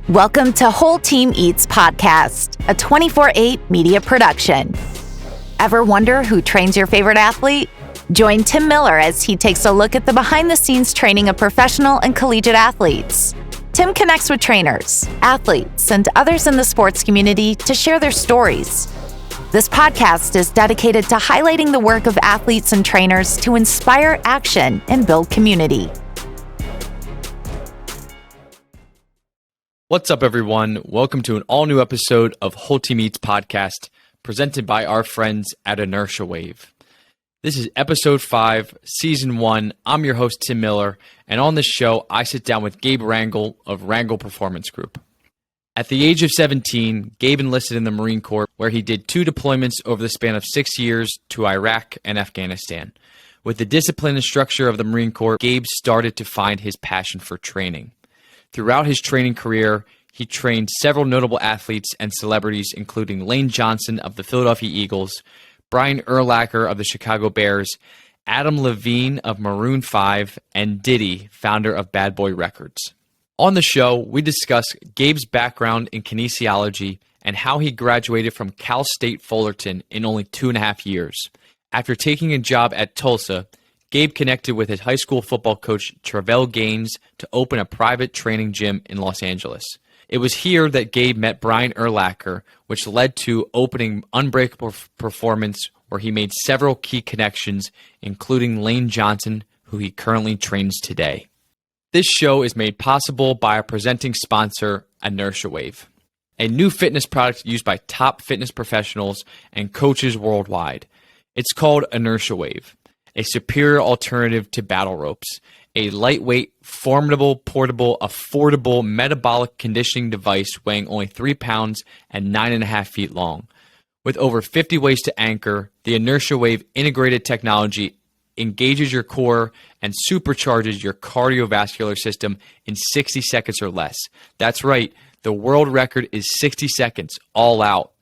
Welcome to Whole Team Eats Podcast, a 24/8 media production. Ever wonder who trains your favorite athlete? Join Tim Miller as he takes a look at the behind-the-scenes training of professional and collegiate athletes. Tim connects with trainers, athletes, and others in the sports community to share their stories. This podcast is dedicated to highlighting the work of athletes and trainers to inspire action and build community. What's up, everyone? Welcome to an all-new episode of Whole Team Eats Podcast, presented by our friends at InertiaWave. This is episode 5, season 1. I'm your host, Tim Miller, and on this show, I sit down with Gabe Rangel of Rangel Performance Group. At the age of 17, Gabe enlisted in the Marine Corp, where he did 2 deployments over the span of 6 years to Iraq and Afghanistan. With the discipline and structure of the Marine Corp, Gabe started to find his passion for training. Throughout his training career, he trained several notable athletes and celebrities, including Lane Johnson of the Philadelphia Eagles, Brian Urlacher of the Chicago Bears, Adam Lavine of Maroon 5, and Diddy, founder of Bad Boy Records. On the show, we discuss Gabe's background in kinesiology and how he graduated from State Fullerton in only 2.5 years. After taking a job at Tulsa, Gabe connected with his high school football coach, Travell Gaines, to open a private training gym in Los Angeles. It was here that Gabe met Brian Urlacher, which led to opening Unbreakable Performance, where he made several key connections, including Lane Johnson, who he currently trains today. This show is made possible by our presenting sponsor, InertiaWave, a new fitness product used by top fitness professionals and coaches worldwide. It's called InertiaWave, a superior alternative to battle ropes, a lightweight, formidable, portable, affordable metabolic conditioning device weighing only 3 pounds and 9.5 feet long. With over 50 ways to anchor, the InertiaWave integrated technology engages your core and supercharges your cardiovascular system in 60 seconds or less. That's right, the world record is 60 seconds, all out.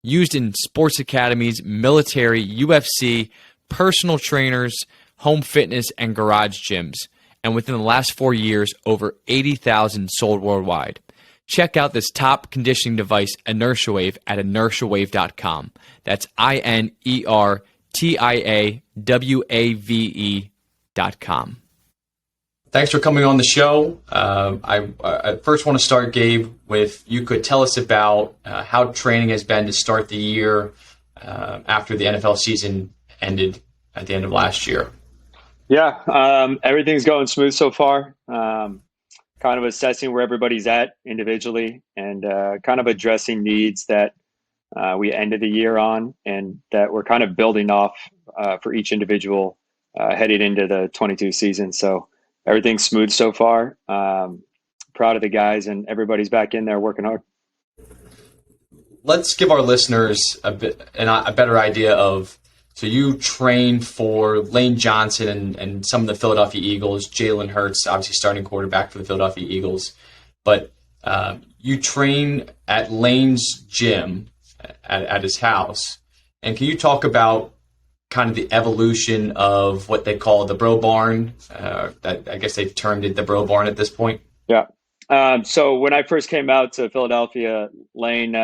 Used in sports academies, military, UFC, personal trainers, home fitness, and garage gyms. And within the last 4 years, over 80,000 sold worldwide. Check out this top conditioning device, InertiaWave, at InertiaWave.com. That's InertiaWave.com. Thanks for coming on the show. I first want to start, Gabe, with you could tell us about how training has been to start the year after the NFL season ended at the end of last year. Yeah, everything's going smooth so far. Kind of assessing where everybody's at individually and kind of addressing needs that we ended the year on and that we're kind of building off for each individual headed into the 22 season. So everything's smooth so far. Proud of the guys, and everybody's back in there working hard. Let's give our listeners a better idea of, so you train for Lane Johnson and some of the Philadelphia Eagles, Jalen Hurts, obviously starting quarterback for the Philadelphia Eagles, but you train at Lane's gym at his house. And can you talk about kind of the evolution of what they call the Bro Barn? That I guess they've termed it the Bro Barn at this point. Yeah. So when I first came out to Philadelphia, Lane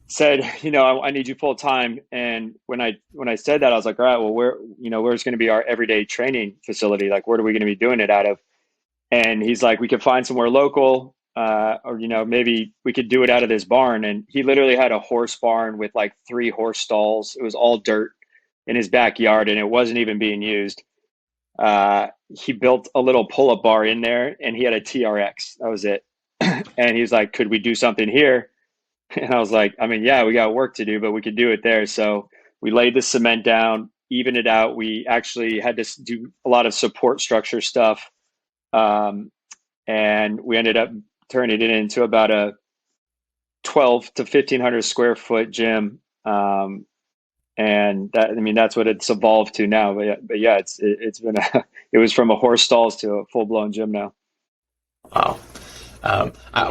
said, I need you full time. And when I said that, I was like, all right, well, where's going to be our everyday training facility? Like, where are we going to be doing it out of? And he's like, we could find somewhere local, or maybe we could do it out of this barn. And he literally had a horse barn with like 3 horse stalls. It was all dirt in his backyard, and it wasn't even being used. He built a little pull-up bar in there, and he had a TRX. That was it. And he's like, could we do something here? And I was like, yeah, we got work to do, but we could do it there. So we laid the cement down, evened it out. We actually had to do a lot of support structure stuff. And we ended up turning it into about a 12 to 1,500 square foot gym. And that's what it's evolved to now. But yeah, it's been it was from a horse stalls to a full blown gym now. Wow.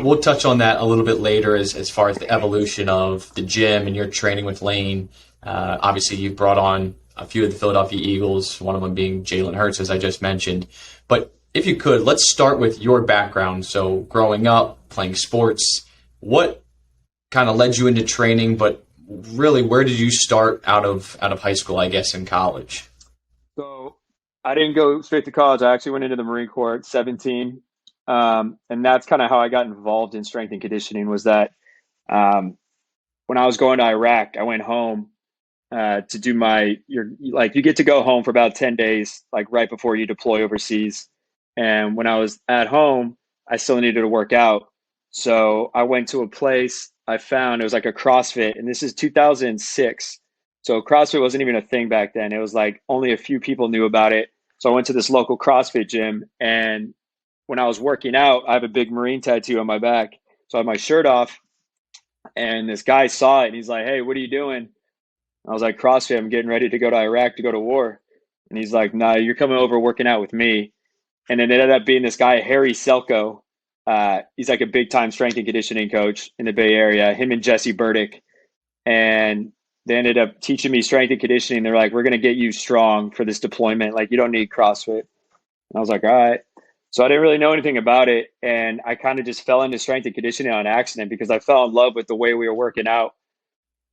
We'll touch on that a little bit later as far as the evolution of the gym and your training with Lane. Obviously, you brought on a few of the Philadelphia Eagles, one of them being Jalen Hurts, as I just mentioned. But if you could, let's start with your background. So growing up, playing sports. What kind of led you into training, but really, where did you start out of high school, I guess, in college? So I didn't go straight to college. I actually went into the Marine Corps at 17. And that's kind of how I got involved in strength and conditioning, was that when I was going to Iraq, I went home to do you get to go home for about 10 days, like right before you deploy overseas. And when I was at home, I still needed to work out. So I went to a place I found, it was like a CrossFit, and this is 2006. So CrossFit wasn't even a thing back then. It was like only a few people knew about it. So I went to this local CrossFit gym, and when I was working out, I have a big Marine tattoo on my back. So I had my shirt off, and this guy saw it, and he's like, "Hey, what are you doing?" I was like, "CrossFit, I'm getting ready to go to Iraq to go to war." And he's like, "Nah, you're coming over working out with me." And then it ended up being this guy, Harry Selko. He's like a big time strength and conditioning coach in the Bay Area, him and Jesse Burdick. And they ended up teaching me strength and conditioning. They're like, "We're going to get you strong for this deployment. Like, you don't need CrossFit." And I was like, "All right." So I didn't really know anything about it. And I kind of just fell into strength and conditioning on accident because I fell in love with the way we were working out.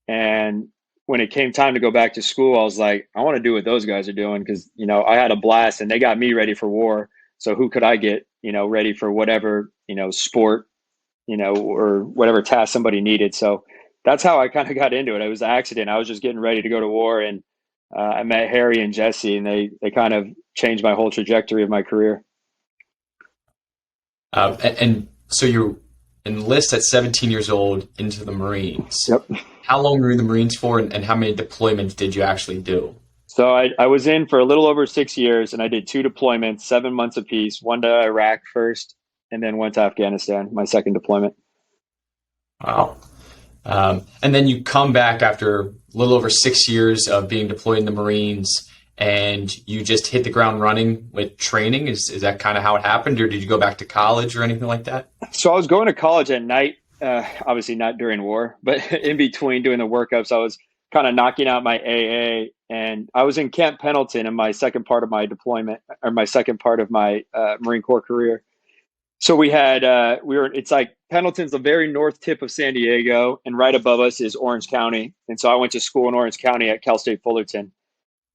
And when it came time to go back to school, I was like, I want to do what those guys are doing, because, I had a blast and they got me ready for war. So who could I get, ready for whatever, sport, or whatever task somebody needed. So that's how I kind of got into it. It was an accident. I was just getting ready to go to war, and I met Harry and Jesse, and they kind of changed my whole trajectory of my career. And so you enlist at 17 years old into the Marines. Yep. How long were you in the Marines for, and how many deployments did you actually do? So I was in for a little over 6 years, and I did 2 deployments, 7 months apiece, one to Iraq first, and then one to Afghanistan, my second deployment. Wow. And then you come back after a little over 6 years of being deployed in the Marines, and you just hit the ground running with training. Is that kind of how it happened, or did you go back to college or anything like that? So I was going to college at night, obviously not during war, but in between doing the workups, I was kind of knocking out my AA, and I was in Camp Pendleton in my second part of my deployment, or my second part of my Marine Corps career. So we had, it's like Pendleton's the very north tip of San Diego, and right above us is Orange County. And so I went to school in Orange County at State Fullerton.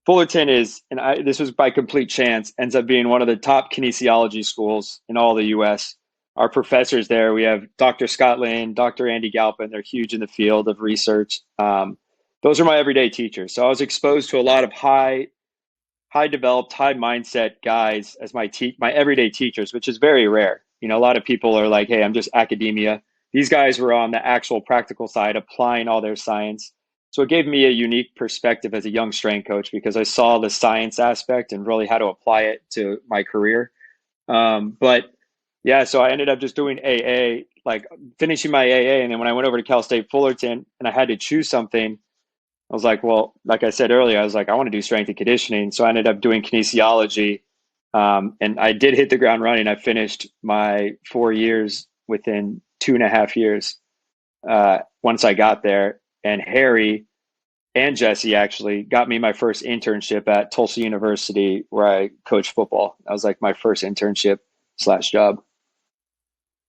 Fullerton is, and this was by complete chance, ends up being one of the top kinesiology schools in all the U.S. Our professors there, we have Dr. Scott Lane, Dr. Andy Galpin. They're huge in the field of research. Those are my everyday teachers. So I was exposed to a lot of high developed, high mindset guys as my everyday teachers, which is very rare. A lot of people are like, "Hey, I'm just academia." These guys were on the actual practical side, applying all their science. So it gave me a unique perspective as a young strength coach, because I saw the science aspect and really how to apply it to my career. But yeah, so I ended up just doing AA, like finishing my AA. And then when I went over to State Fullerton and I had to choose something, I was like, well, like I said earlier, I was like, I want to do strength and conditioning. So I ended up doing kinesiology. And I did hit the ground running. I finished my 4 years within 2.5 years once I got there. And Harry and Jesse actually got me my first internship at Tulsa University, where I coached football. That was like my first internship / job.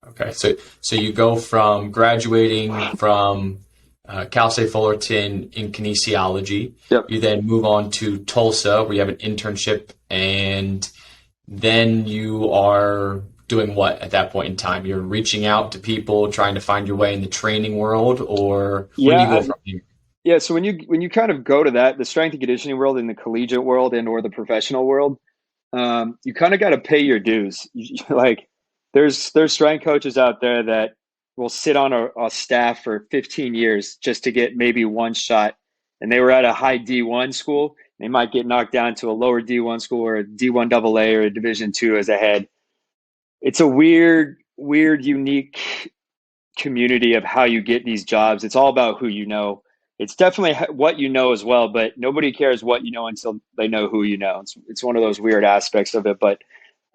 Okay, so you go from graduating from State Fullerton in kinesiology. Yep. You then move on to Tulsa, where you have an internship, and then you are doing what at that point in time? You're reaching out to people, trying to find your way in the training world, or where do you go from here? Yeah, so when you kind of go to that, the strength and conditioning world, in the collegiate world and or the professional world, you kind of got to pay your dues. Like there's strength coaches out there that will sit on a staff for 15 years just to get maybe one shot. And they were at a high D1 school. They might get knocked down to a lower D1 school or a D1 AA or a Division II as a head. It's a weird, unique community of how you get these jobs. It's all about who you know. It's definitely what you know as well, but nobody cares what you know until they know who you know. It's one of those weird aspects of it. But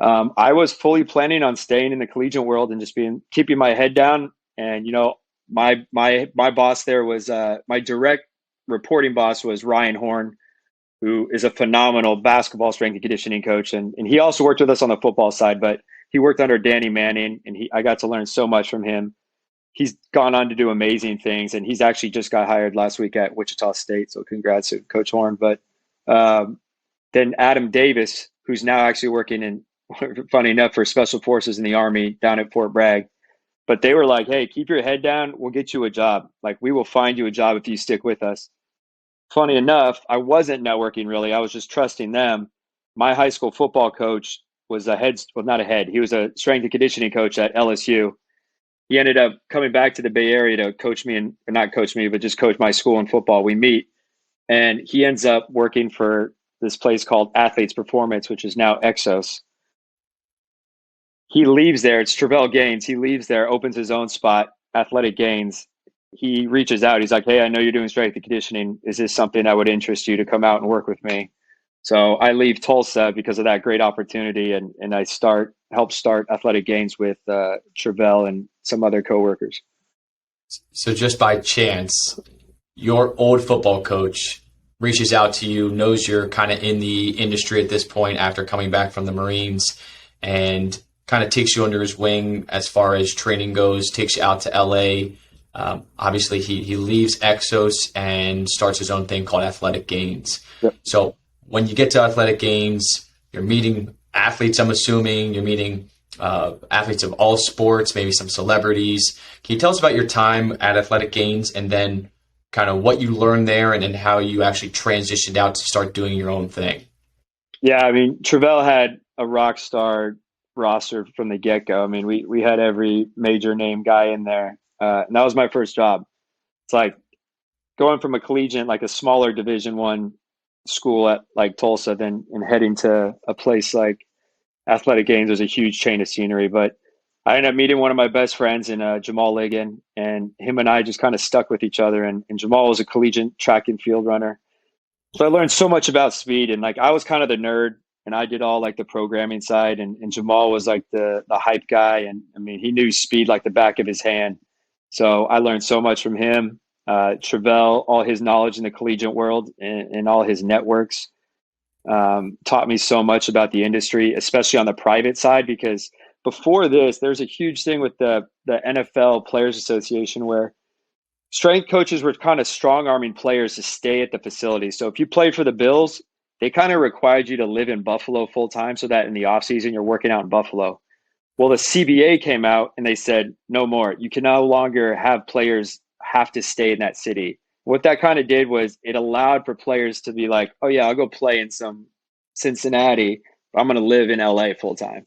I was fully planning on staying in the collegiate world and just keeping my head down. And my boss there was my direct reporting boss was Ryan Horn, who is a phenomenal basketball strength and conditioning coach, and he also worked with us on the football side. But he worked under Danny Manning, and I got to learn so much from him. He's gone on to do amazing things, and he's actually just got hired last week at Wichita State. So congrats to Coach Horn. But then Adam Davis, who's now actually working in, funny enough, for Special Forces in the Army down at Fort Bragg. But they were like, hey, keep your head down. We'll get you a job. Like, we will find you a job if you stick with us. Funny enough, I wasn't networking really. I was just trusting them. My high school football coach was not a head. He was a strength and conditioning coach at LSU. He ended up coming back to the Bay Area to coach me, or not coach me, but just coach my school in football. We meet, and he ends up working for this place called Athletes Performance, which is now Exos. He leaves there. It's Travell Gaines. He leaves there, opens his own spot, Athletic Gains. He reaches out. He's like, hey, I know you're doing strength and conditioning. Is this something that would interest you to come out and work with me? So I leave Tulsa because of that great opportunity, and I help start Athletic Gains with Travell and some other coworkers. So just by chance, your old football coach reaches out to you, knows you're kind of in the industry at this point after coming back from the Marines, and kind of takes you under his wing as far as training goes, takes you out to LA. Obviously, he leaves Exos and starts his own thing called Athletic Gains. Yep. So when you get to Athletic Gains, you're meeting athletes, I'm assuming. You're meeting athletes of all sports, maybe some celebrities. Can you tell us about your time at Athletic Gains and then kind of what you learned there and then how you actually transitioned out to start doing your own thing? Yeah, I mean, Travell had a rock star roster from the get-go. I mean, we had every major name guy in there. And that was my first job. It's like going from a collegiate, like a smaller Division I school at like Tulsa, and heading to a place like Athletic Games. Was a huge change of scenery. But I ended up meeting one of my best friends in Jamal Ligon, and him and I just kind of stuck with each other. And Jamal was a collegiate track and field runner. So I learned so much about speed, and like I was kind of the nerd, and I did all like the programming side, and Jamal was like the hype guy. And I mean, he knew speed like the back of his hand. So I learned so much from him. Travell, all his knowledge in the collegiate world and all his networks taught me so much about the industry, especially on the private side, because before this, there's a huge thing with the NFL Players Association where strength coaches were kind of strong-arming players to stay at the facility. So if you played for the Bills, they kind of required you to live in Buffalo full-time so that in the offseason you're working out in Buffalo. Well, the CBA came out and they said, no more. You can no longer have players have to stay in that city. What that kind of did was it allowed for players to be like, oh yeah, I'll go play in some Cincinnati, but I'm going to live in LA full time.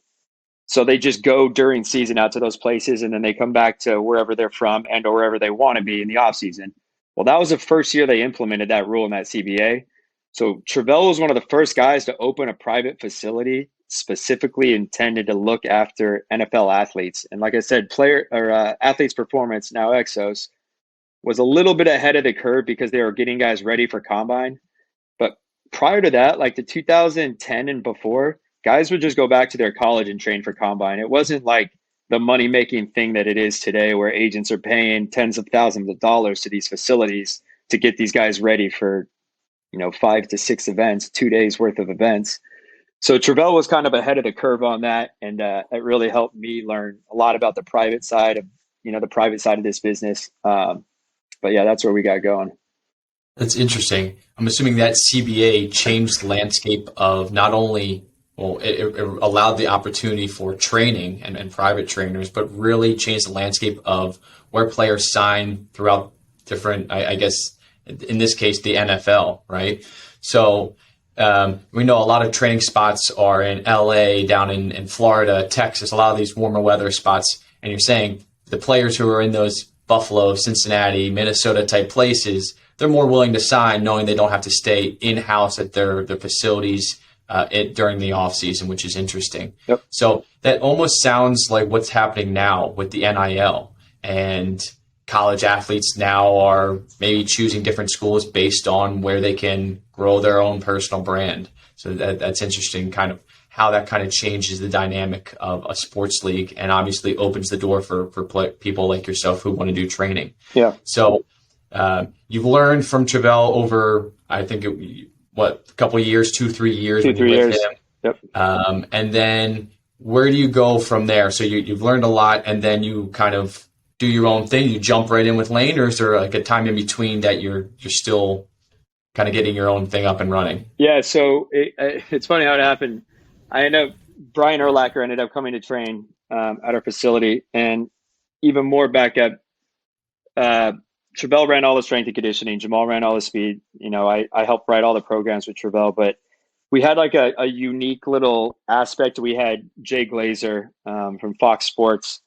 So they just go during season out to those places, and then they come back to wherever they're from and or wherever they want to be in the off season. Well, that was the first year they implemented that rule in that CBA. So Travell was one of the first guys to open a private facility specifically intended to look after NFL athletes. And like I said, Athletes Performance, now Exos, was a little bit ahead of the curve because they were getting guys ready for combine. But prior to that, like the 2010 and before, guys would just go back to their college and train for combine. It wasn't like the money-making thing that it is today where agents are paying tens of thousands of dollars to these facilities to get these guys ready for, 5 to 6 events, 2 days worth of events. So Travell was kind of ahead of the curve on that, and it really helped me learn a lot about the private side of this business. But yeah, that's where we got going. That's interesting. I'm assuming that CBA changed the landscape of not only, it allowed the opportunity for training and private trainers, but really changed the landscape of where players sign throughout different, I guess, in this case, the NFL, right? So we know a lot of training spots are in LA, down in Florida, Texas, a lot of these warmer weather spots. And you're saying the players who are in those Buffalo, Cincinnati, Minnesota type places, they're more willing to sign knowing they don't have to stay in-house at their facilities during the off season, which is interesting. Yep. So that almost sounds like what's happening now with the NIL, and college athletes now are maybe choosing different schools based on where they can grow their own personal brand. So that's interesting, kind of how that kind of changes the dynamic of a sports league and obviously opens the door for people like yourself who want to do training. Yeah. So you've learned from Travell over, I think, a couple of years, 2-3 years. 2-3 years. Him. Yep. And then where do you go from there? So you've learned a lot, and then you kind of do your own thing. You jump right in with Lane, or is there like a time in between that you're still kind of getting your own thing up and running? Yeah, so it's funny how it happened. Brian Urlacher ended up coming to train at our facility, and even more back at Travell ran all the strength and conditioning. Jamal ran all the speed. I helped write all the programs with Travell, but we had like a unique little aspect. We had Jay Glazer from Fox Sports.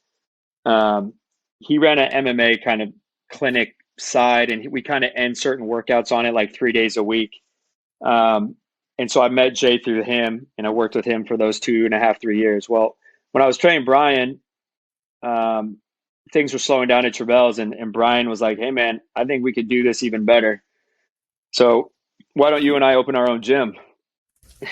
He ran an MMA kind of clinic side, and we kind of end certain workouts on it like 3 days a week. And so I met Jay through him, and I worked with him for those 2.5, 3 years. Well, when I was training Brian, things were slowing down at Travell's, and Brian was like, "Hey man, I think we could do this even better. So why don't you and I open our own gym?"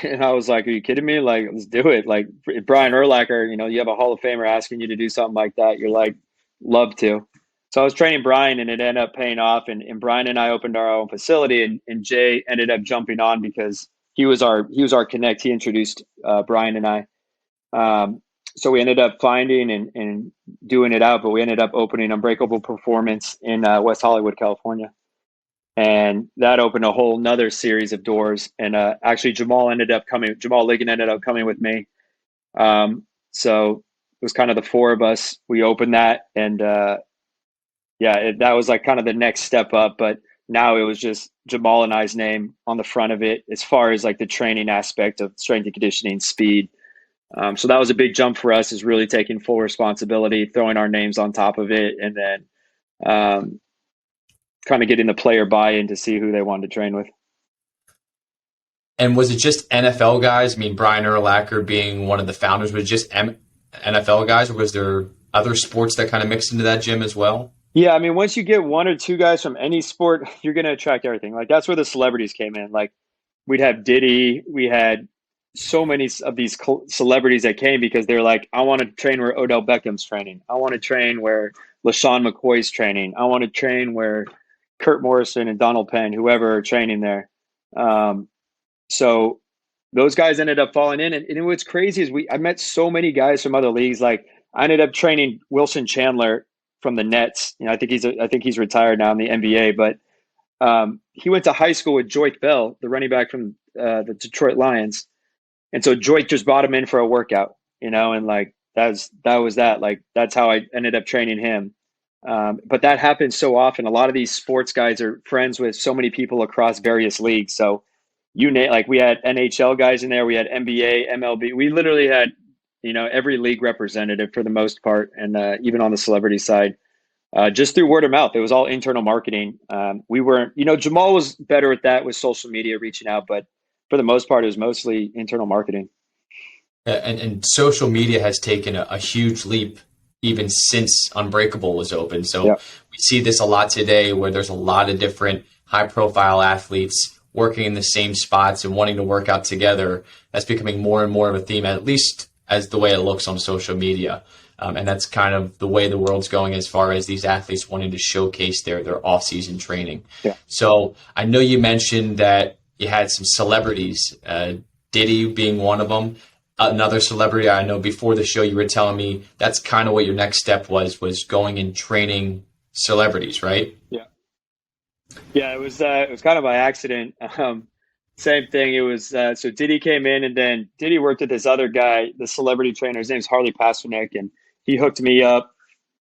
And I was like, "Are you kidding me? Like, let's do it." Like Brian Urlacher, you have a Hall of Famer asking you to do something like that. You're like, love to. So I was training Brian, and it ended up paying off. And Brian and I opened our own facility, and Jay ended up jumping on because he was our connect. He introduced Brian and I. So we ended up finding and doing it out, but we ended up opening Unbreakable Performance in West Hollywood, California. And that opened a whole nother series of doors. And actually Jamal Ligon ended up coming with me. So it was kind of the four of us. We opened that, and that was like kind of the next step up. But now it was just Jamal and I's name on the front of it as far as like the training aspect of strength and conditioning, speed. So that was a big jump for us, is really taking full responsibility, throwing our names on top of it, and then kind of getting the player buy-in to see who they wanted to train with. And was it just NFL guys? I mean, Brian Urlacher being one of the founders, was it just NFL guys, or was there other sports that kind of mixed into that gym as well? Yeah, I mean, once you get one or two guys from any sport, you're going to attract everything. Like, that's where the celebrities came in. Like, we'd have Diddy. We had so many of these celebrities that came because they're like, I want to train where Odell Beckham's training. I want to train where LaShawn McCoy's training. I want to train where Kurt Morrison and Donald Penn, whoever, are training there. So those guys ended up falling in. And what's crazy is I met so many guys from other leagues. Like, I ended up training Wilson Chandler from the Nets. I think he's retired now in the NBA, but he went to high school with Joyke Bell, the running back from the Detroit Lions. And so Joyke just brought him in for a workout, and like that was that. Like, that's how I ended up training him. But that happens so often. A lot of these sports guys are friends with so many people across various leagues. So like we had NHL guys in there, we had NBA, MLB. We literally had, every league representative for the most part, and even on the celebrity side, just through word of mouth. It was all internal marketing. We weren't, Jamal was better at that with social media, reaching out, but for the most part, it was mostly internal marketing. And social media has taken a huge leap even since Unbreakable was open. So we see this a lot today, where there's a lot of different high-profile athletes working in the same spots and wanting to work out together. That's becoming more and more of a theme, at least as the way it looks on social media. And that's kind of the way the world's going as far as these athletes wanting to showcase their off-season training. Yeah. So I know you mentioned that you had some celebrities, Diddy being one of them. Another celebrity, I know before the show you were telling me that's kind of what your next step was going and training celebrities, right? Yeah. Yeah, it was kind of by accident. Same thing. It was so Diddy came in, and then Diddy worked with this other guy, the celebrity trainer. His name's Harley Pasternak, and he hooked me up.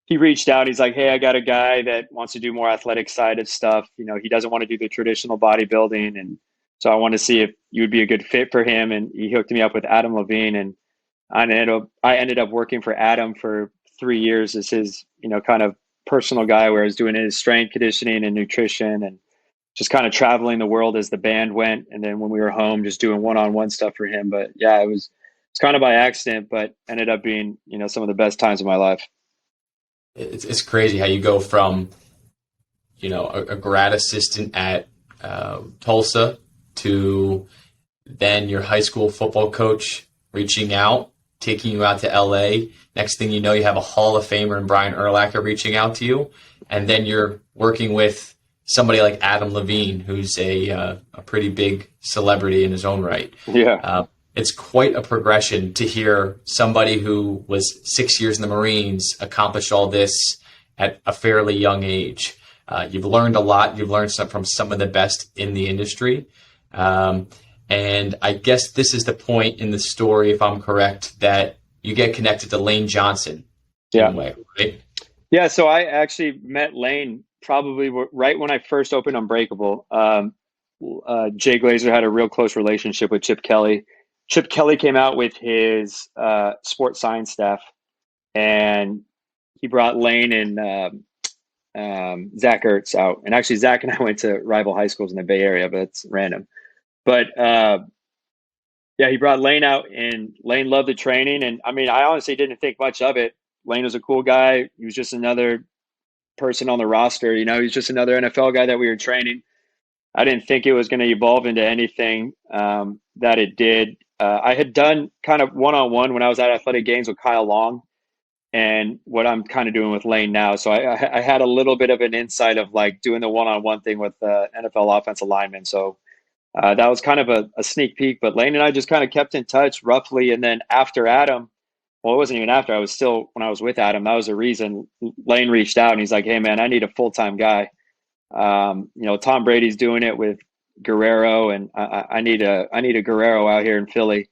He reached out. He's like, "Hey, I got a guy that wants to do more athletic side of stuff. He doesn't want to do the traditional bodybuilding, and so I want to see if you would be a good fit for him." And he hooked me up with Adam Lavine, and I ended up working for Adam for 3 years as his, kind of personal guy, where I was doing his strength conditioning and nutrition, and just kind of traveling the world as the band went. And then when we were home, just doing one-on-one stuff for him. But yeah, it's kind of by accident, but ended up being, some of the best times of my life. It's crazy how you go from, a grad assistant at Tulsa to then your high school football coach reaching out, taking you out to LA. Next thing you know, you have a Hall of Famer in Brian Urlacher reaching out to you. And then you're working with somebody like Adam Lavine, who's a pretty big celebrity in his own right. Yeah. it's quite a progression to hear somebody who was 6 years in the Marines accomplish all this at a fairly young age. You've learned a lot. You've learned from some of the best in the industry. And I guess this is the point in the story, if I'm correct, that you get connected to Lane Johnson. Yeah. In a way, right? Yeah. So I actually met Lane probably right when I first opened Unbreakable. Jay Glazer had a real close relationship with Chip Kelly. Chip Kelly came out with his sports science staff, and he brought Lane and Zach Ertz out. And actually, Zach and I went to rival high schools in the Bay Area, but it's random. But yeah, he brought Lane out, and Lane loved the training. And I mean, I honestly didn't think much of it. Lane was a cool guy. He was just another person on the roster. You know, he's just another NFL guy that we were training. I didn't think it was going to evolve into anything that it did. I had done kind of one-on-one when I was at Athletic Games with Kyle Long, and what I'm kind of doing with Lane now. So I had a little bit of an insight of like doing the one-on-one thing with NFL offensive linemen. So that was kind of a sneak peek. But Lane and I just kind of kept in touch roughly. And then after Adam, well, it wasn't even after. I was still, when I was with Adam, that was the reason Lane reached out and he's like, hey, man, I need a full-time guy. You know, Tom Brady's doing it with Guerrero, and I need a Guerrero out here in Philly.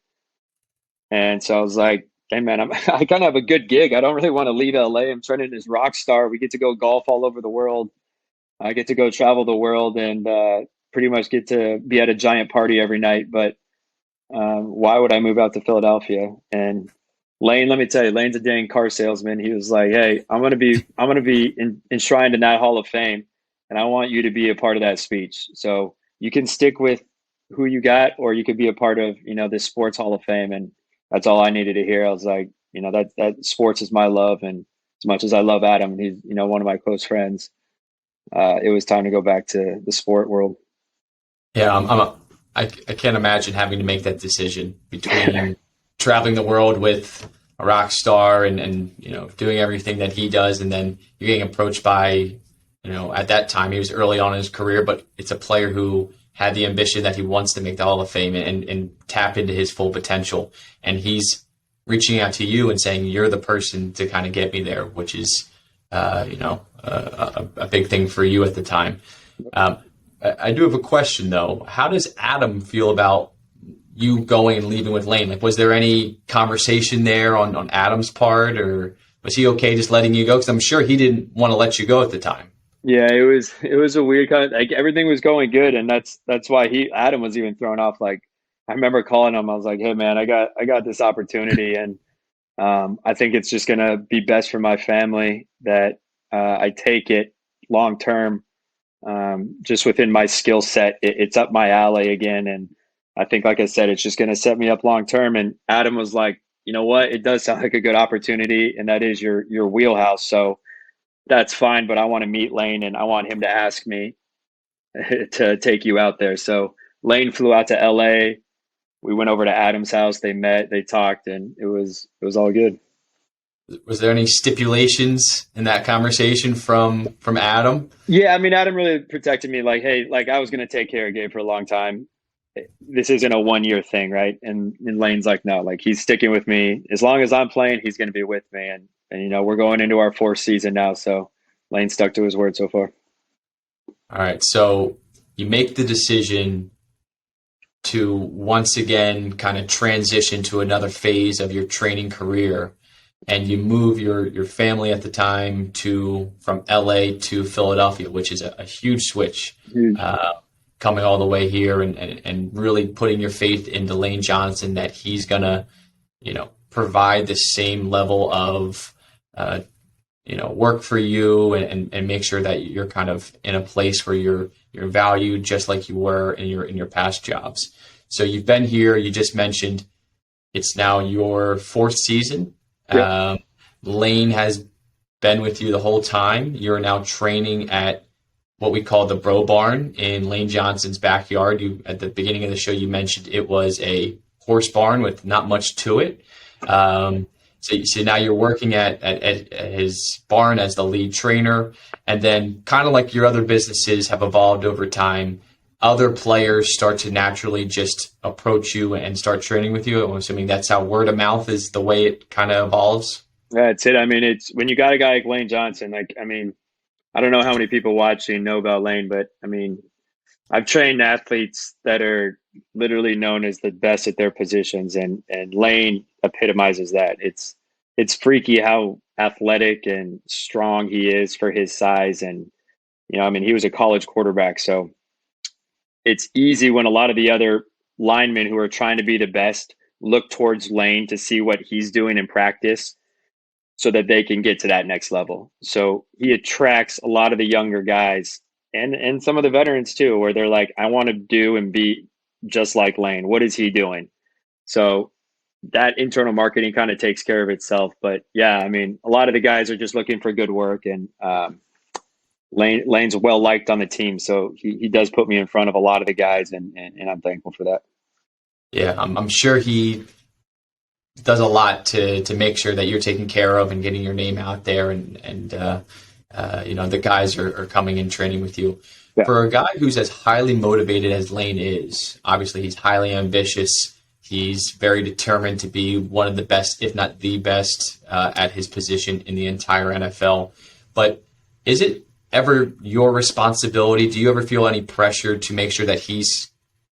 And so I was like, hey man, I kind of have a good gig. I don't really want to leave LA. I'm training as rock star. We get to go golf all over the world. I get to go travel the world and pretty much get to be at a giant party every night. But why would I move out to Philadelphia? And Lane, let me tell you, Lane's a dang car salesman. He was like, hey, I'm gonna be enshrined in that Hall of Fame, and I want you to be a part of that speech. So you can stick with who you got, or you could be a part of, you know, this sports Hall of Fame. And that's all I needed to hear. I was like, you know, that sports is my love. And as much as I love Adam, he's, you know, one of my close friends, it was time to go back to the sport world. Yeah. I can't imagine having to make that decision between traveling the world with a rock star and, you know, doing everything that he does. And then you're getting approached by, you know, at that time, he was early on in his career, but it's a player who had the ambition that he wants to make the Hall of Fame and tap into his full potential. And he's reaching out to you and saying, you're the person to kind of get me there, which is, you know, a big thing for you at the time. I do have a question though. How does Adam feel about you going and leaving with Lane? Like, was there any conversation there on Adam's part, or was he okay just letting you go? Because I'm sure he didn't want to let you go at the time. Yeah, it was a weird kind of, like, everything was going good, and that's why Adam was even thrown off. Like, I remember calling him. I was like, "Hey, man, I got this opportunity, and I think it's just gonna be best for my family that I take it long term. Just within my skill set, it's up my alley again, and I think, like I said, it's just gonna set me up long term." And Adam was like, "You know what? It does sound like a good opportunity, and that is your wheelhouse. So that's fine, but I want to meet Lane, and I want him to ask me to take you out there." So Lane flew out to LA. We went over to Adam's house. They met, they talked, and it was all good. Was there any stipulations in that conversation from Adam? Yeah, I mean, Adam really protected me. Like, hey, like, I was going to take care of Gabe for a long time. This isn't a 1-year thing, right? And Lane's like, no, like, he's sticking with me. As long as I'm playing, he's going to be with me. And you know, we're going into our 4th season now, so Lane stuck to his word so far. All right, so you make the decision to once again kind of transition to another phase of your training career, and you move your family at the time from LA to Philadelphia, which is a huge switch. Huge. Coming all the way here and really putting your faith into Lane Johnson that he's gonna, you know, provide the same level of you know, work for you and make sure that you're kind of in a place where you're valued just like you were in your past jobs. So you've been here. You just mentioned it's now your 4th season. Yeah. Lane has been with you the whole time. You're now training at what we call the Bro Barn in Lane Johnson's backyard. At the beginning of the show, you mentioned it was a horse barn with not much to it. So now you're working at his barn as the lead trainer, and then kind of like your other businesses have evolved over time, other players start to naturally just approach you and start training with you? I'm assuming that's how word of mouth is the way it kind of evolves. That's it. I mean, it's when you got a guy like Lane Johnson, like, I mean, I don't know how many people watching know about Lane, but I mean, I've trained athletes that are literally known as the best at their positions, and Lane epitomizes that. It's freaky how athletic and strong he is for his size, and I mean, he was a college quarterback, so it's easy when a lot of the other linemen who are trying to be the best look towards Lane to see what he's doing in practice so that they can get to that next level. So he attracts a lot of the younger guys and some of the veterans too, where they're like, I want to do and be just like Lane. What is he doing? So that internal marketing kind of takes care of itself. But yeah, I mean, a lot of the guys are just looking for good work, and Lane's well liked on the team. So he does put me in front of a lot of the guys, and I'm thankful for that. Yeah, I'm sure he does a lot to make sure that you're taken care of and getting your name out there, and the guys are coming in training with you. Yeah. For a guy who's as highly motivated as Lane is, obviously he's highly ambitious. He's very determined to be one of the best, if not the best, at his position in the entire NFL. But is it ever your responsibility? Do you ever feel any pressure to make sure that he's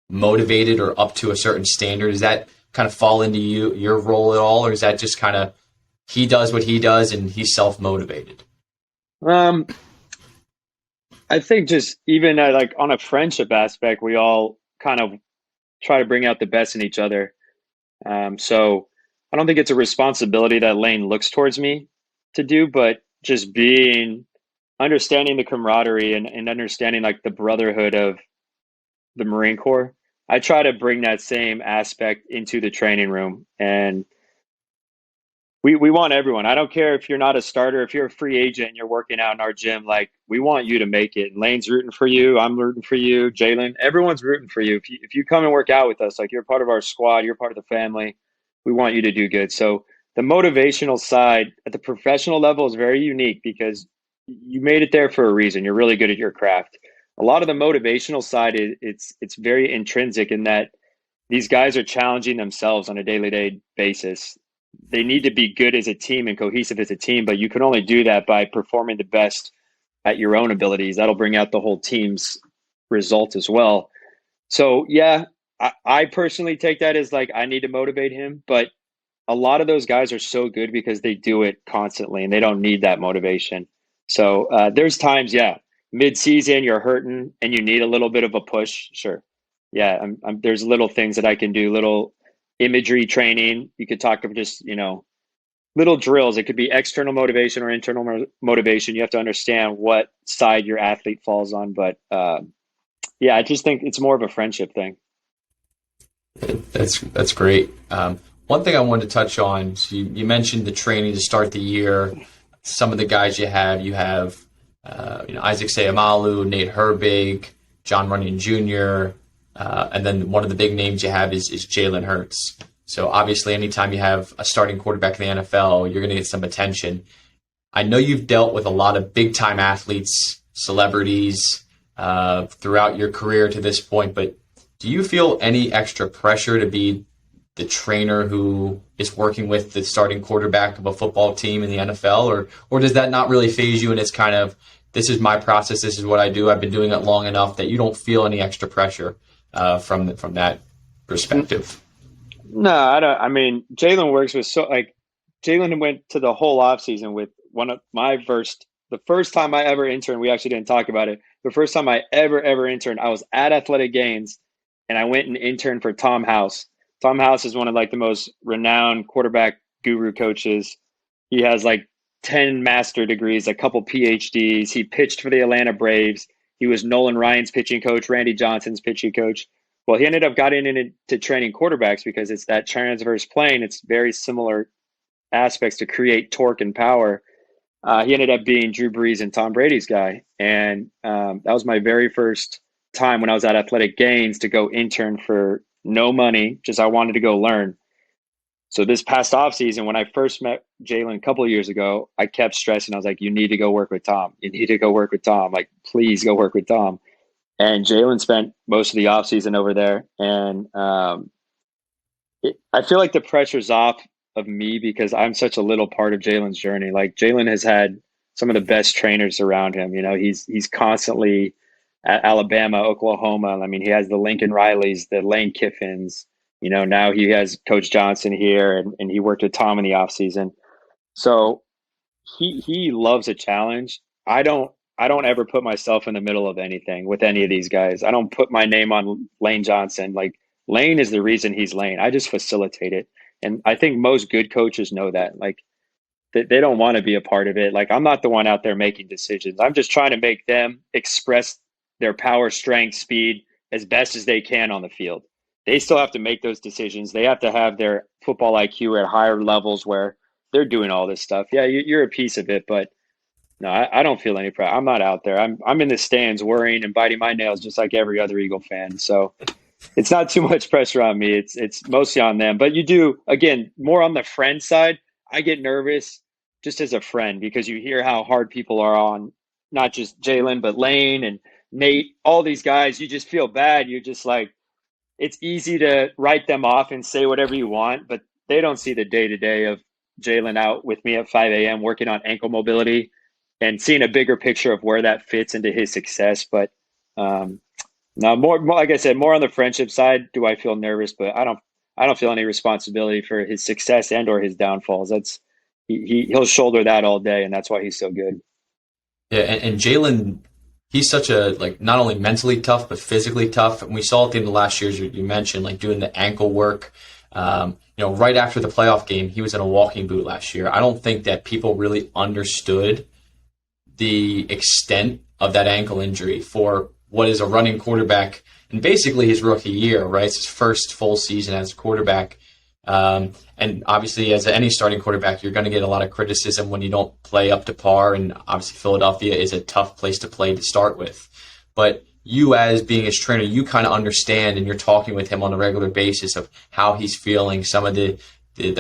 motivated or up to a certain standard? Does that kind of fall into your role at all, or is that just kind of he does what he does and he's self-motivated? I think just even like on a friendship aspect, we all kind of try to bring out the best in each other. So I don't think it's a responsibility that Lane looks towards me to do, but just understanding the camaraderie and understanding like the brotherhood of the Marine Corps. I try to bring that same aspect into the training room, and we want everyone. I don't care if you're not a starter, if you're a free agent and you're working out in our gym, like we want you to make it. And Lane's rooting for you. I'm rooting for you. Jalen, everyone's rooting for you. If you come and work out with us, like you're part of our squad, you're part of the family. We want you to do good. So the motivational side at the professional level is very unique because you made it there for a reason. You're really good at your craft. A lot of the motivational side it's very intrinsic in that these guys are challenging themselves on a day-to-day basis. They need to be good as a team and cohesive as a team, but you can only do that by performing the best at your own abilities. That'll bring out the whole team's result as well. So yeah, I personally take that as like, I need to motivate him, but a lot of those guys are so good because they do it constantly and they don't need that motivation. So there's times, yeah, mid-season you're hurting and you need a little bit of a push. Sure. Yeah. There's little things that I can do, little imagery training. You could talk of just, little drills. It could be external motivation or internal motivation. You have to understand what side your athlete falls on. But yeah, I just think it's more of a friendship thing. That's great. One thing I wanted to touch on, so you mentioned the training to start the year. Some of the guys you have Isaac Seumalo, Nate Herbig, John Runyon Jr., and then one of the big names you have is Jalen Hurts. So obviously anytime you have a starting quarterback in the NFL, you're going to get some attention. I know you've dealt with a lot of big-time athletes, celebrities throughout your career to this point, but do you feel any extra pressure to be the trainer who is working with the starting quarterback of a football team in the NFL, or does that not really faze you and it's kind of, this is my process, this is what I do, I've been doing it long enough that you don't feel any extra pressure from that perspective? No, I don't. I mean, Jalen works with Jalen went to the whole offseason with one of the first time I ever interned. We actually didn't talk about it. The first time I ever interned, I was at Athletic Games and I went and interned for Tom House. Tom House is one of the most renowned quarterback guru coaches. He has 10 master degrees, a couple PhDs. He pitched for the Atlanta Braves. He was Nolan Ryan's pitching coach, Randy Johnson's pitching coach. Well, he ended up getting into training quarterbacks because it's that transverse plane. It's very similar aspects to create torque and power. He ended up being Drew Brees and Tom Brady's guy. And that was my very first time when I was at Athletic Gains to go intern for no money, just I wanted to go learn. So this past offseason, when I first met Jalen a couple of years ago, I kept stressing. I was like, you need to go work with Tom. You need to go work with Tom. Please go work with Tom. And Jalen spent most of the offseason over there. And I feel like the pressure's off of me because I'm such a little part of Jalen's journey. Like Jalen has had some of the best trainers around him. You know, he's constantly at Alabama, Oklahoma. I mean, he has the Lincoln Rileys, the Lane Kiffins. You know, now he has Coach Johnson here, and he worked with Tom in the offseason. So he loves a challenge. I don't ever put myself in the middle of anything with any of these guys. I don't put my name on Lane Johnson. Like Lane is the reason he's Lane. I just facilitate it. And I think most good coaches know that. Like they don't want to be a part of it. Like I'm not the one out there making decisions. I'm just trying to make them express their power, strength, speed as best as they can on the field. They still have to make those decisions. They have to have their football IQ at higher levels where they're doing all this stuff. Yeah, you're a piece of it, but no, I don't feel any pressure. I'm not out there. I'm in the stands worrying and biting my nails just like every other Eagle fan. So it's not too much pressure on me. It's mostly on them. But you do, again, more on the friend side. I get nervous just as a friend because you hear how hard people are on not just Jalen, but Lane and Nate, all these guys. You just feel bad. You're just like, it's easy to write them off and say whatever you want, but they don't see the day-to-day of Jalen out with me at 5 a.m. working on ankle mobility and seeing a bigger picture of where that fits into his success. But now, more like I said, more on the friendship side, do I feel nervous? But I don't feel any responsibility for his success and or his downfalls. That's he'll shoulder that all day, and that's why he's so good. Yeah, and Jalen, he's such a, like, not only mentally tough, but physically tough. And we saw at the end of last year, as you mentioned, like doing the ankle work. Right after the playoff game, he was in a walking boot last year. I don't think that people really understood the extent of that ankle injury for what is a running quarterback and basically his rookie year, right? It's his first full season as a quarterback. And obviously, as any starting quarterback, you're going to get a lot of criticism when you don't play up to par. And obviously, Philadelphia is a tough place to play to start with. But you, as being his trainer, you kind of understand, and you're talking with him on a regular basis of how he's feeling, some of the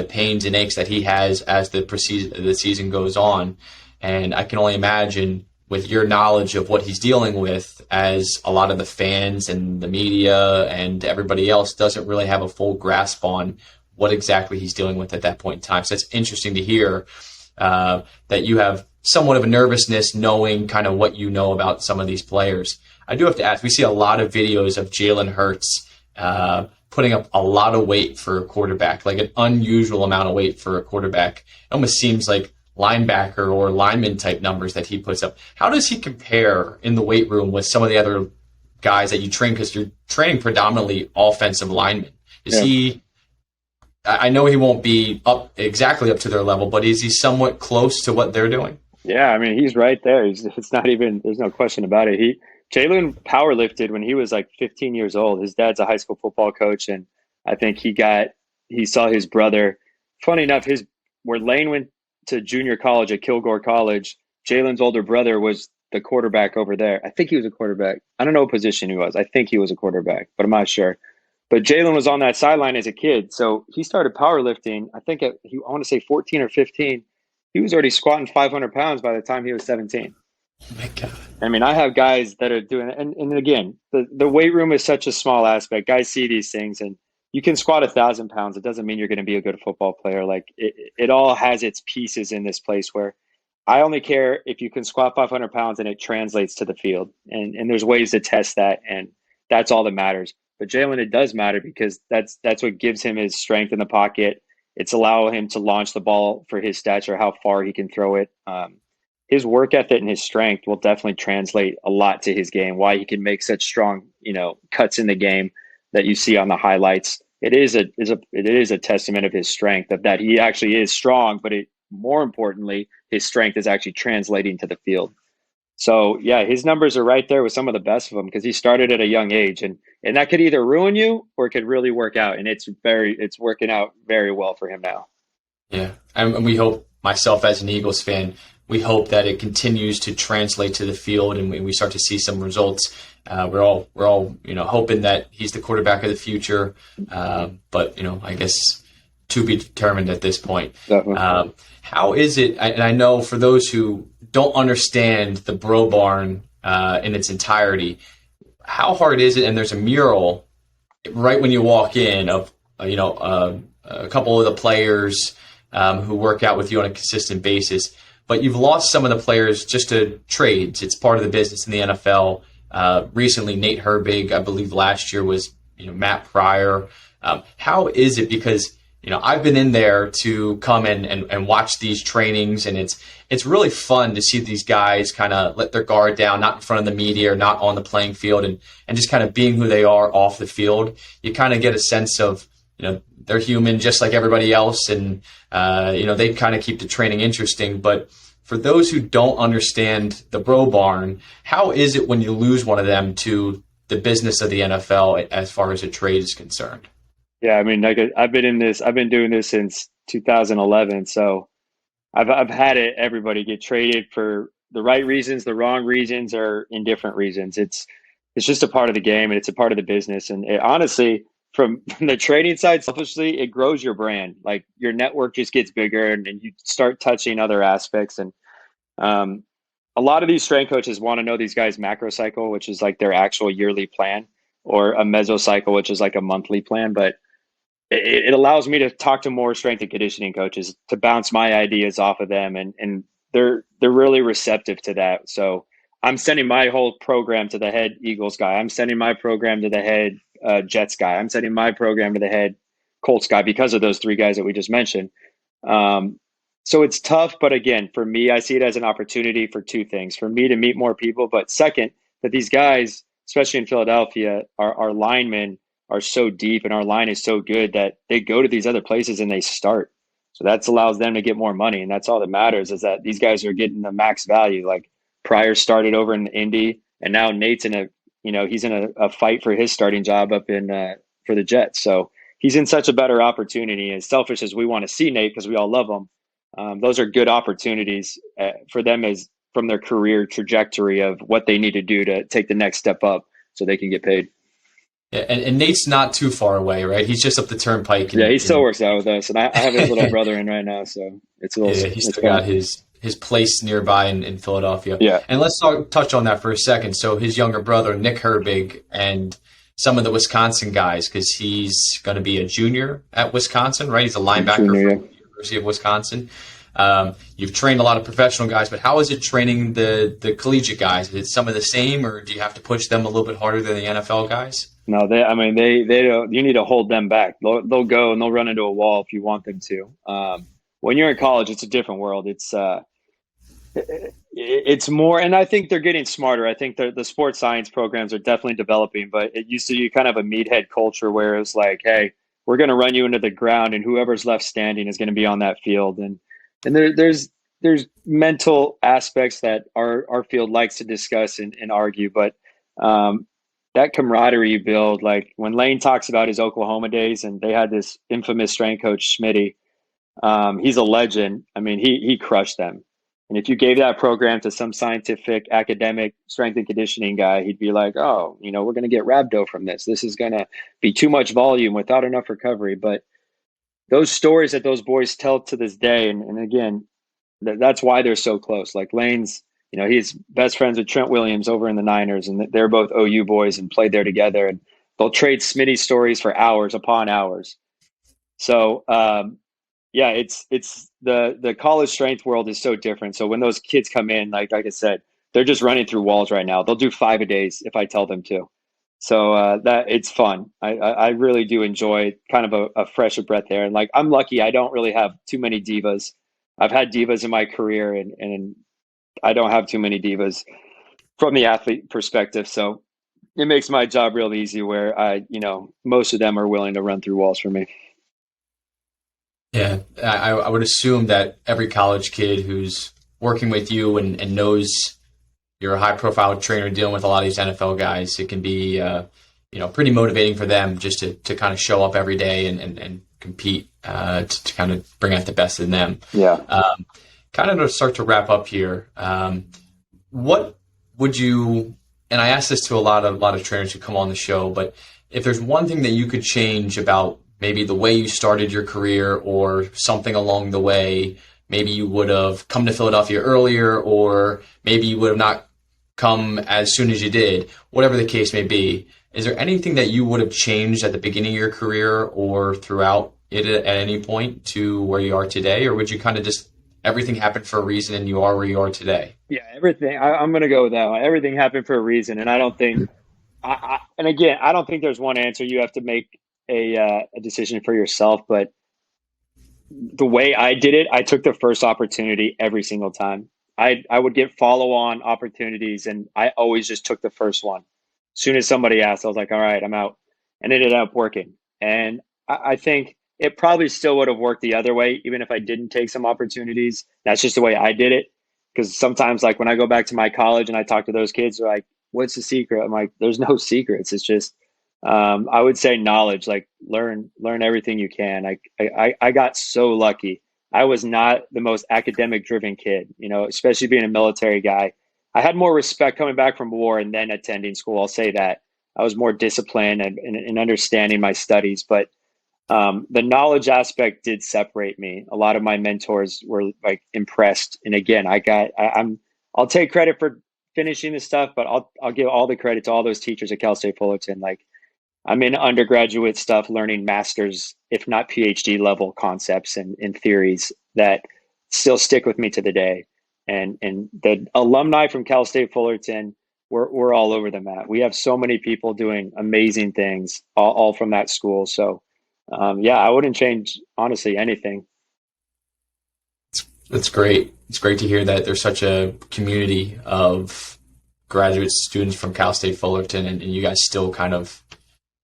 pains and aches that he has as the season goes on. And I can only imagine, with your knowledge of what he's dealing with, as a lot of the fans and the media and everybody else doesn't really have a full grasp on what exactly he's dealing with at that point in time. So it's interesting to hear that you have somewhat of a nervousness knowing kind of what you know about some of these players. I do have to ask, we see a lot of videos of Jalen Hurts putting up a lot of weight for a quarterback, like an unusual amount of weight for a quarterback. It almost seems like linebacker or lineman type numbers that he puts up. How does he compare in the weight room with some of the other guys that you train? Because you're training predominantly offensive linemen. Is he, I know he won't be exactly up to their level, but is he somewhat close to what they're doing? Yeah, I mean, he's right there. It's not even, there's no question about it. Jalen powerlifted when he was like 15 years old. His dad's a high school football coach, and I think he saw his brother. Funny enough, where Lane went to junior college at Kilgore College, Jalen's older brother was the quarterback over there. I think he was a quarterback. I don't know what position he was. I think he was a quarterback, but I'm not sure. But Jalen was on that sideline as a kid, so he started powerlifting. I think I want to say 14 or 15. He was already squatting 500 pounds by the time he was 17. Oh my God. I mean, I have guys that are doing it. And again, the weight room is such a small aspect. Guys see these things, and you can squat 1,000 pounds. It doesn't mean you're going to be a good football player. Like it all has its pieces in this place where I only care if you can squat 500 pounds and it translates to the field. And there's ways to test that. And that's all that matters. But Jalen, it does matter because that's what gives him his strength in the pocket. It's allowing him to launch the ball for his stature, how far he can throw it. His work ethic and his strength will definitely translate a lot to his game, why he can make such strong, cuts in the game that you see on the highlights. It is a testament of his strength, of that he actually is strong, but more importantly, his strength is actually translating to the field. So yeah, his numbers are right there with some of the best of them because he started at a young age, and that could either ruin you or it could really work out. And it's working out very well for him now. Yeah. And we hope, myself as an Eagles fan, we hope that it continues to translate to the field and we start to see some results. We're all hoping that he's the quarterback of the future. But I guess to be determined at this point. How is it? And I know for those who don't understand the Bro Barn in its entirety, how hard is it? And there's a mural right when you walk in of, a couple of the players who work out with you on a consistent basis, but you've lost some of the players just to trades. It's part of the business in the NFL. Recently, Nate Herbig, I believe last year was, Matt Pryor. How is it? Because, I've been in there to come and watch these trainings, and it's really fun to see these guys kind of let their guard down, not in front of the media or not on the playing field, and just kind of being who they are off the field. You kind of get a sense of, they're human just like everybody else, and, they kind of keep the training interesting. But for those who don't understand the bro barn, how is it when you lose one of them to the business of the NFL as far as a trade is concerned? Yeah, I mean, I've been doing this since 2011. So I've had it, everybody get traded for the right reasons, the wrong reasons, or indifferent reasons. It's just a part of the game, and it's a part of the business. And honestly, from the trading side, selfishly, it grows your brand. Like, your network just gets bigger, and you start touching other aspects. And a lot of these strength coaches want to know these guys' macro cycle, which is like their actual yearly plan, or a mesocycle, which is like a monthly plan. But it allows me to talk to more strength and conditioning coaches to bounce my ideas off of them. And they're really receptive to that. So I'm sending my whole program to the head Eagles guy. I'm sending my program to the head Jets guy. I'm sending my program to the head Colts guy because of those three guys that we just mentioned. So it's tough, but again, for me, I see it as an opportunity for two things: for me to meet more people, but second, that these guys, especially in Philadelphia, our linemen are so deep, and our line is so good that they go to these other places and they start. So that allows them to get more money, and that's all that matters, is that these guys are getting the max value. Like, Pryor started over in Indy, and now Nate's he's in a fight for his starting job up in for the Jets. So he's in such a better opportunity. As selfish as we want to see Nate, because we all love him, those are good opportunities for them as from their career trajectory of what they need to do to take the next step up so they can get paid. Yeah, and Nate's not too far away, right? He's just up the turnpike. Yeah, he still works out with us, and I have his little brother in right now, so it's a little. Yeah, he's still got his place nearby in Philadelphia. Yeah, and let's touch on that for a second. So his younger brother, Nick Herbig, and some of the Wisconsin guys, because he's going to be a junior at Wisconsin, right? He's a linebacker from the University of Wisconsin. You've trained a lot of professional guys, but how is it training the collegiate guys? Is it some of the same, or do you have to push them a little bit harder than the NFL guys? No, they don't. You need to hold them back. They'll go and they'll run into a wall if you want them to. When you're in college, it's a different world. It's more, and I think they're getting smarter. I think the sports science programs are definitely developing, but it used to be kind of a meathead culture where it was like, hey, we're going to run you into the ground, and whoever's left standing is going to be on that field. And there's mental aspects that our field likes to discuss and argue, but that camaraderie you build, like when Lane talks about his Oklahoma days, and they had this infamous strength coach, Smitty. He's a legend. I mean, he crushed them. And if you gave that program to some scientific, academic strength and conditioning guy, he'd be like, oh, we're going to get rhabdo from this. This is going to be too much volume without enough recovery. But those stories that those boys tell to this day, and again, that's why they're so close. Like Lane's, he's best friends with Trent Williams over in the Niners, and they're both OU boys and played there together. And they'll trade Smitty stories for hours upon hours. So, yeah, it's the college strength world is so different. So when those kids come in, like I said, they're just running through walls right now. They'll do 5 a days if I tell them to. So that it's fun. I really do enjoy kind of a fresher breath there. And like, I'm lucky I don't really have too many divas. I've had divas in my career, and I don't have too many divas from the athlete perspective. So it makes my job real easy where most of them are willing to run through walls for me. Yeah, I would assume that every college kid who's working with you and knows you're a high-profile trainer dealing with a lot of these NFL guys, it can be pretty motivating for them just to kind of show up every day and compete to kind of bring out the best in them. Yeah. Kind of to start to wrap up here, what would you? And I ask this to a lot of trainers who come on the show, but if there's one thing that you could change about maybe the way you started your career or something along the way, maybe you would have come to Philadelphia earlier, or maybe you would have not come as soon as you did, whatever the case may be, is there anything that you would have changed at the beginning of your career or throughout it at any point to where you are today? Or would you kind of just, everything happened for a reason and you are where you are today? Yeah, everything. I'm going to go with that one. Everything happened for a reason. And I don't think, and again, I don't think there's one answer. You have to make a decision for yourself. But the way I did it, I took the first opportunity every single time. I would get follow-on opportunities, and I always just took the first one. As soon as somebody asked, I was like, all right, I'm out. And it ended up working. And I think it probably still would have worked the other way, even if I didn't take some opportunities. That's just the way I did it. Because sometimes, like when I go back to my college and I talk to those kids, they're like, what's the secret? I'm like, there's no secrets. It's just, I would say knowledge, like learn everything you can. I got so lucky. I was not the most academic driven kid, especially being a military guy. I had more respect coming back from war and then attending school. I'll say that. I was more disciplined and understanding my studies, but the knowledge aspect did separate me. A lot of my mentors were like impressed. And again, I'll take credit for finishing this stuff, but I'll give all the credit to all those teachers at Cal State Fullerton. Like I'm in undergraduate stuff, learning master's, if not PhD level concepts and theories that still stick with me to the day. And the alumni from Cal State Fullerton, we're all over the map. We have so many people doing amazing things, all from that school. So I wouldn't change, honestly, anything. That's great. It's great to hear that there's such a community of graduate students from Cal State Fullerton, and you guys still kind of,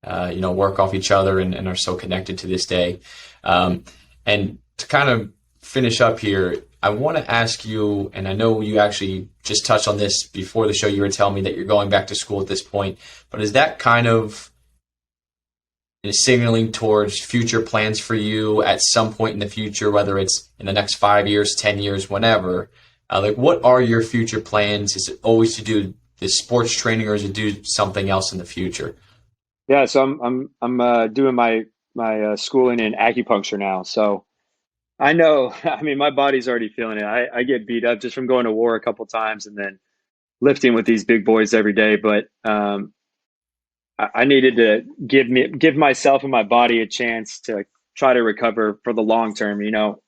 work off each other and are so connected to this day. And to kind of finish up here, I want to ask you, and I know you actually just touched on this before the show, you were telling me that you're going back to school at this point, but is that kind of signaling towards future plans for you at some point in the future, whether it's in the next 5 years, 10 years, whenever? What are your future plans? Is it always to do this sports training, or is it do something else in the future? Yeah, so I'm doing my schooling in acupuncture now. So I know, my body's already feeling it. I get beat up just from going to war a couple times and then lifting with these big boys every day. But I needed to give myself and my body a chance to try to recover for the long term.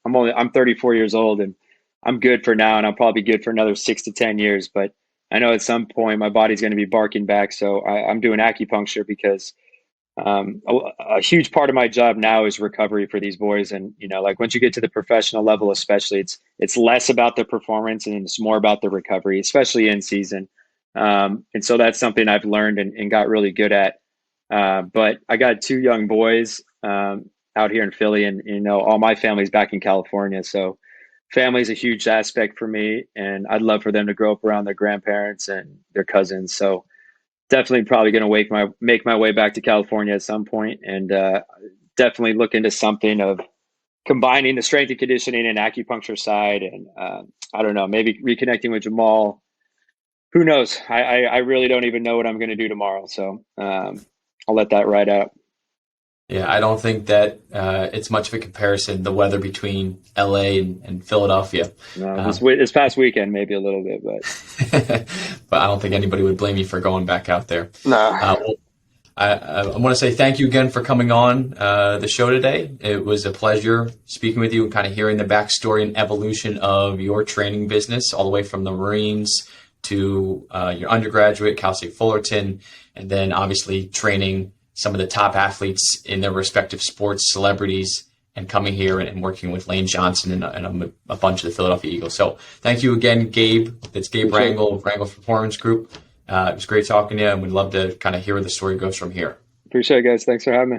I'm 34 years old and I'm good for now, and I'll probably be good for another 6 to 10 years. But I know at some point my body's going to be barking back. So I'm doing acupuncture because a huge part of my job now is recovery for these boys. And, like once you get to the professional level, especially, it's less about the performance and it's more about the recovery, especially in season. And so that's something I've learned and got really good at. But I got 2 young boys out here in Philly, and, all my family's back in California. So family is a huge aspect for me, and I'd love for them to grow up around their grandparents and their cousins. So definitely probably going to make my way back to California at some point, and definitely look into something of combining the strength and conditioning and acupuncture side. And I don't know, maybe reconnecting with Jamal. Who knows? I really don't even know what I'm going to do tomorrow. So I'll let that ride out. Yeah, I don't think that it's much of a comparison, the weather between LA and Philadelphia. No, this past weekend, maybe a little bit, but but I don't think anybody would blame you for going back out there. No. I want to say thank you again for coming on the show today. It was a pleasure speaking with you and kind of hearing the backstory and evolution of your training business, all the way from the Marines to your undergraduate, Cal State Fullerton, and then obviously training some of the top athletes in their respective sports, celebrities, and coming here and working with Lane Johnson and a bunch of the Philadelphia Eagles. So thank you again, Gabe. That's Gabe Rangel of Rangel's Performance Group. It was great talking to you, and we'd love to kind of hear where the story goes from here. Appreciate it, guys. Thanks for having me.